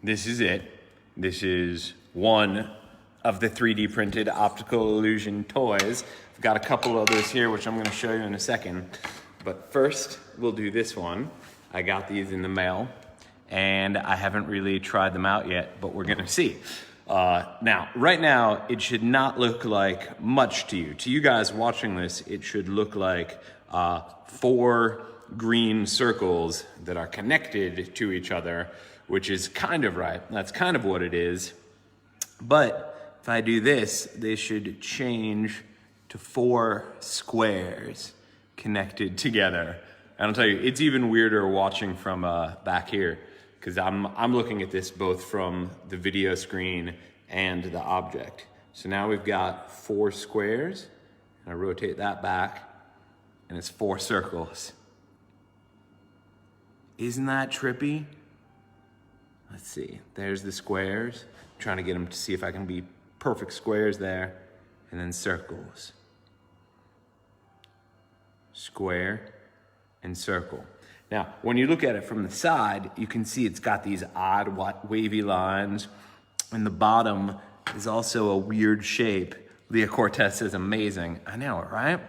this is it. This is one of the 3D printed optical illusion toys. I've got a couple others here, which I'm gonna show you in a second. But first, we'll do this one. I got these in the mail, and I haven't really tried them out yet, but we're gonna see. Now, right now, it should not look like much to you. To you guys watching this, it should look like 4 green circles that are connected to each other, which is kind of right. That's kind of what it is. But if I do this, they should change to 4 squares connected together. And I'll tell you, it's even weirder watching from back here, because I'm looking at this both from the video screen and the object. So now we've got 4 squares, and I rotate that back, and it's 4 circles. Isn't that trippy? Let's see, there's the squares. I'm trying to get them to see if I can be perfect squares there, and then circles. Square and circle. Now, when you look at it from the side, you can see it's got these odd wavy lines, and the bottom is also a weird shape. Leah Cortez says amazing. I know, right?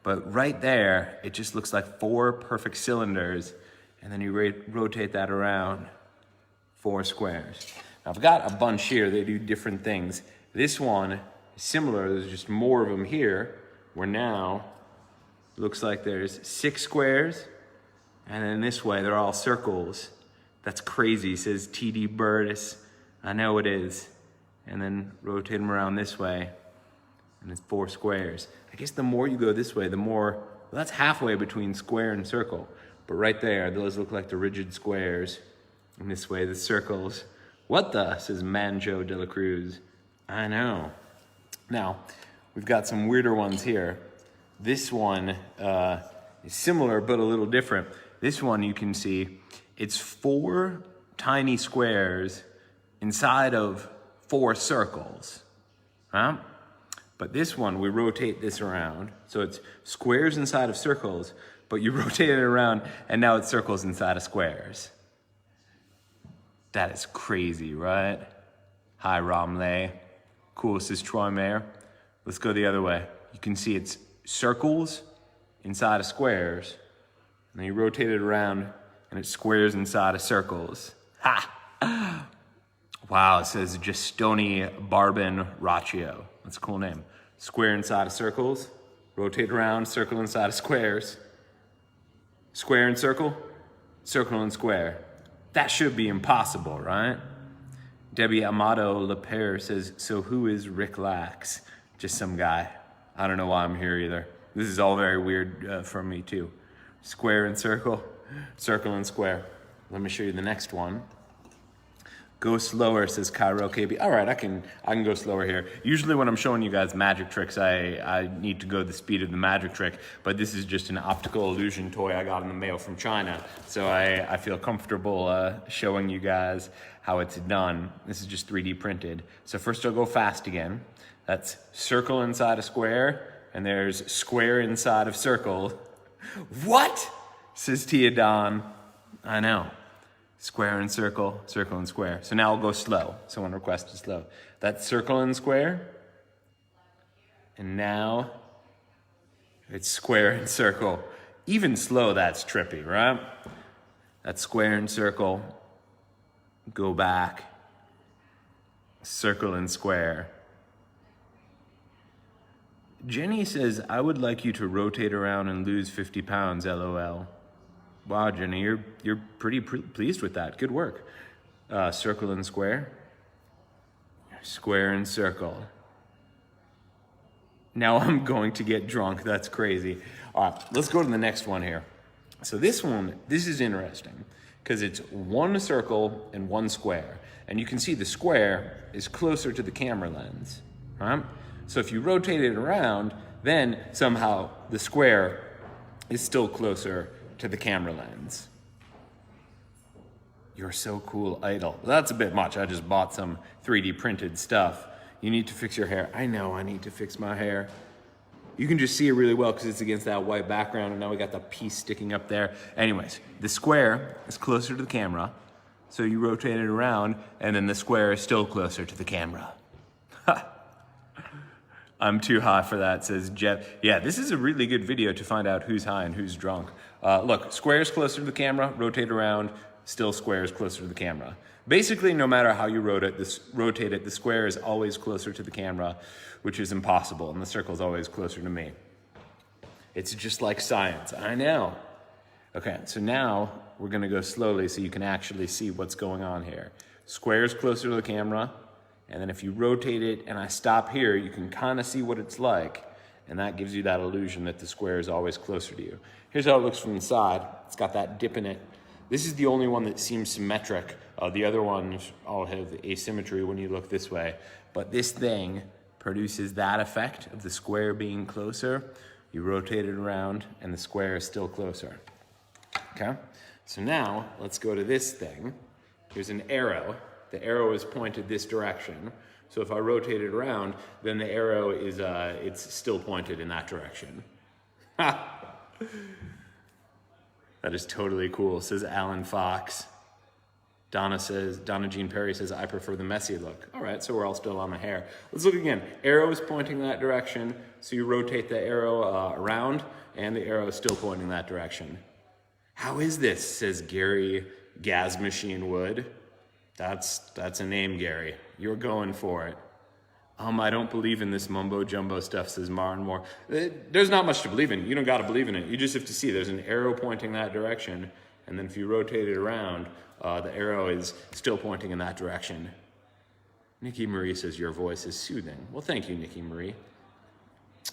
But right there, it just looks like 4 perfect cylinders, and then you rotate that around, 4 squares. Now, I've got a bunch here. They do different things. This one is similar. There's just more of them here, where now looks like there's 6 squares, and then this way, they're all circles. That's crazy, says TD Burtis. I know it is. And then rotate them around this way, and it's 4 squares. I guess the more you go this way, the more, well, that's halfway between square and circle. But right there, those look like the rigid squares. And this way, the circles. What the, says Manjo de la Cruz. I know. Now, we've got some weirder ones here. This one is similar, but a little different. This one, you can see, it's 4 tiny squares inside of 4 circles. Huh? But this one, we rotate this around. So it's squares inside of circles, but you rotate it around, and now it's circles inside of squares. That is crazy, right? Hi, Romley. Cool, says Troy Mayer. Let's go the other way. You can see it's circles inside of squares, and then you rotate it around, and it's squares inside of circles. Ha! Wow, it says Gestoni Barbin Raccio. That's a cool name. Square inside of circles, rotate around, circle inside of squares. Square and circle and square. That should be impossible, right? Debbie Amato Lepere says, so who is Rick Lax? Just some guy. I don't know why I'm here either. This is all very weird for me too. Square and circle and square. Let me show you the next one. Go slower, says Cairo KB. All right, I can go slower here. Usually when I'm showing you guys magic tricks, I need to go the speed of the magic trick, but this is just an optical illusion toy I got in the mail from China. So I feel comfortable showing you guys how it's done. This is just 3D printed. So first I'll go fast again. That's circle inside a square, and there's square inside of circle. What? Says Tia Don. I know. Square and circle and square. So now I'll go slow. Someone requested slow. That's circle and square. And now it's square and circle. Even slow, that's trippy, right? That's square and circle. Go back. Circle and square. Jenny says, I would like you to rotate around and lose 50 pounds, LOL. Wow, Jenny, you're pretty pleased with that. Good work. Circle and square. Square and circle. Now I'm going to get drunk. That's crazy. All right, let's go to the next one here. So this is interesting because it's 1 circle and 1 square. And you can see the square is closer to the camera lens, right? So if you rotate it around, then somehow the square is still closer to the camera lens. You're so cool, Idol. That's a bit much. I just bought some 3D printed stuff. You need to fix your hair. I know I need to fix my hair. You can just see it really well because it's against that white background, and now we got the piece sticking up there. Anyways, the square is closer to the camera, so you rotate it around, and then the square is still closer to the camera. I'm too high for that, says Jeff. Yeah, this is a really good video to find out who's high and who's drunk. Look, square is closer to the camera, rotate around, still square is closer to the camera. Basically, no matter how you rotate it, the square is always closer to the camera, which is impossible, and the circle is always closer to me. It's just like science, I know. Okay, so now we're gonna go slowly so you can actually see what's going on here. Square is closer to the camera, and then if you rotate it and I stop here, you can kind of see what it's like, and that gives you that illusion that the square is always closer to you. Here's how it looks from the side. It's got that dip in it. This is the only one that seems symmetric. The other ones all have asymmetry when you look this way, but this thing produces that effect of the square being closer. You rotate it around and the square is still closer. Okay, so now let's go to this thing. Here's an arrow. The arrow is pointed this direction. So if I rotate it around, then the arrow is it's still pointed in that direction. That is totally cool, says Alan Fox. Donna Jean Perry says, I prefer the messy look. All right, so we're all still on the hair. Let's look again. Arrow is pointing that direction, so you rotate the arrow around, and the arrow is still pointing that direction. How is this, says Gary Gas Machine Wood. That's a name, Gary. You're going for it. I don't believe in this mumbo jumbo stuff, says Martin Moore. There's not much to believe in. You don't got to believe in it. You just have to see there's an arrow pointing that direction, and then if you rotate it around, the arrow is still pointing in that direction. Nikki Marie says your voice is soothing. Well, thank you, Nikki Marie.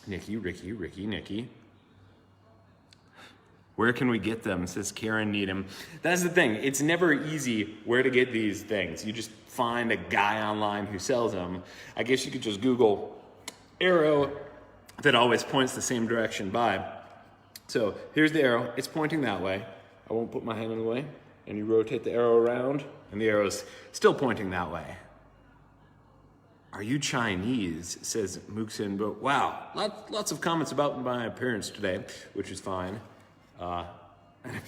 Nikki, Ricky, Nikki. Where can we get them, says Karen Needham. That's the thing. It's never easy where to get these things. You just find a guy online who sells them. I guess you could just Google arrow that always points the same direction by. So here's the arrow. It's pointing that way. I won't put my hand in the way. And you rotate the arrow around, and the arrow's still pointing that way. Are you Chinese, says Mooksin, but wow, lots of comments about my appearance today, which is fine. And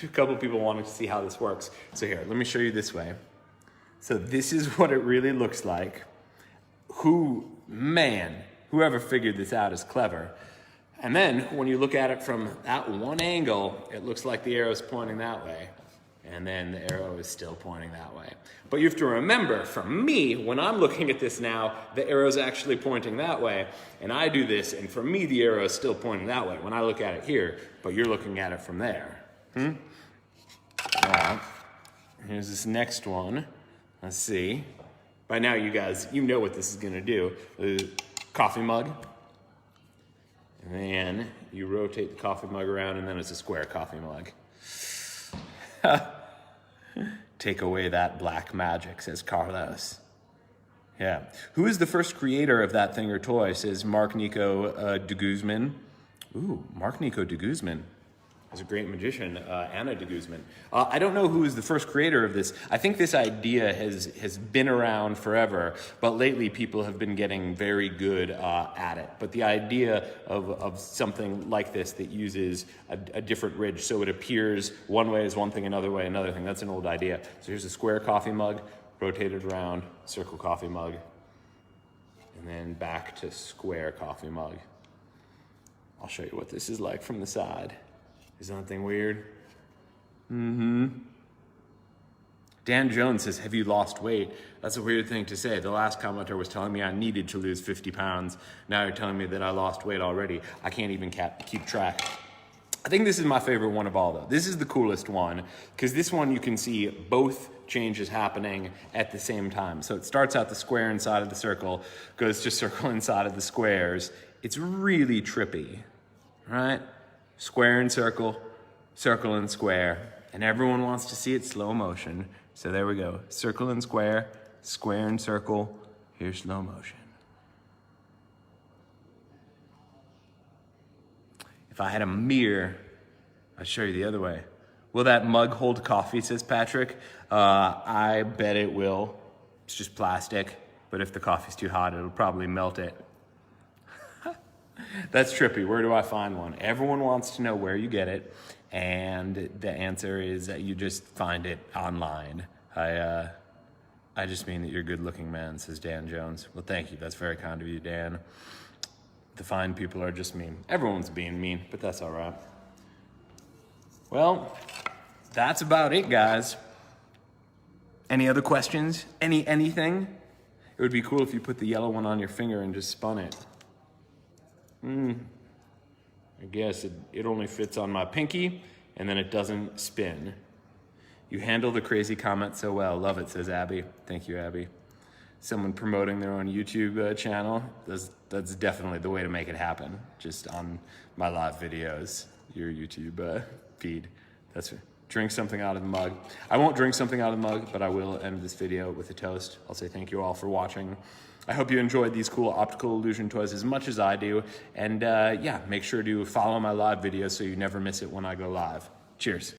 a couple people wanted to see how this works. So here, let me show you this way. So this is what it really looks like. Whoever figured this out is clever. And then when you look at it from that one angle, it looks like the arrow's pointing that way. And then the arrow is still pointing that way. But you have to remember, for me, when I'm looking at this now, the arrow's actually pointing that way. And I do this, and for me, the arrow is still pointing that way when I look at it here, but you're looking at it from there. All right. Here's this next one. Let's see. By now, you guys, you know what this is going to do. The coffee mug. And then you rotate the coffee mug around, and then it's a square coffee mug. Take away that black magic, says Carlos. Yeah. Who is the first creator of that thing or toy, says Mark Nico de Guzman. Ooh, Mark Nico de Guzman is a great magician, Anna de Guzman. I don't know who is the first creator of this. I think this idea has been around forever, but lately people have been getting very good at it. But the idea of something like this that uses a different ridge, so it appears one way is one thing, another way another thing, that's an old idea. So here's a square coffee mug, rotated around, circle coffee mug, and then back to square coffee mug. I'll show you what this is like from the side. Isn't that thing weird? Dan Jones says, have you lost weight? That's a weird thing to say. The last commenter was telling me I needed to lose 50 pounds. Now you're telling me that I lost weight already. I can't even keep track. I think this is my favorite one of all, though. This is the coolest one, because this one you can see both changes happening at the same time. So it starts out the square inside of the circle, goes to circle inside of the squares. It's really trippy, right? Square and circle, circle and square, and everyone wants to see it slow motion. So there we go. Circle and square, square and circle, here's slow motion. If I had a mirror, I'd show you the other way. Will that mug hold coffee, says Patrick? I bet it will. It's just plastic, but if the coffee's too hot, it'll probably melt it. That's trippy. Where do I find one? Everyone wants to know where you get it, and the answer is that you just find it online. I just mean that you're a good-looking man, says Dan Jones. Well, thank you. That's very kind of you, Dan. The fine people are just mean. Everyone's being mean, but that's all right. Well, that's about it, guys. Any other questions? Anything? It would be cool if you put the yellow one on your finger and just spun it. I guess it only fits on my pinky, and then it doesn't spin. You handle the crazy comment so well. Love it, says Abby. Thank you, Abby. Someone promoting their own YouTube channel. That's definitely the way to make it happen. Just on my live videos, your YouTube feed. That's right. Drink something out of the mug. I won't drink something out of the mug, but I will end this video with a toast. I'll say thank you all for watching. I hope you enjoyed these cool optical illusion toys as much as I do. And yeah, make sure to follow my live videos so you never miss it when I go live. Cheers.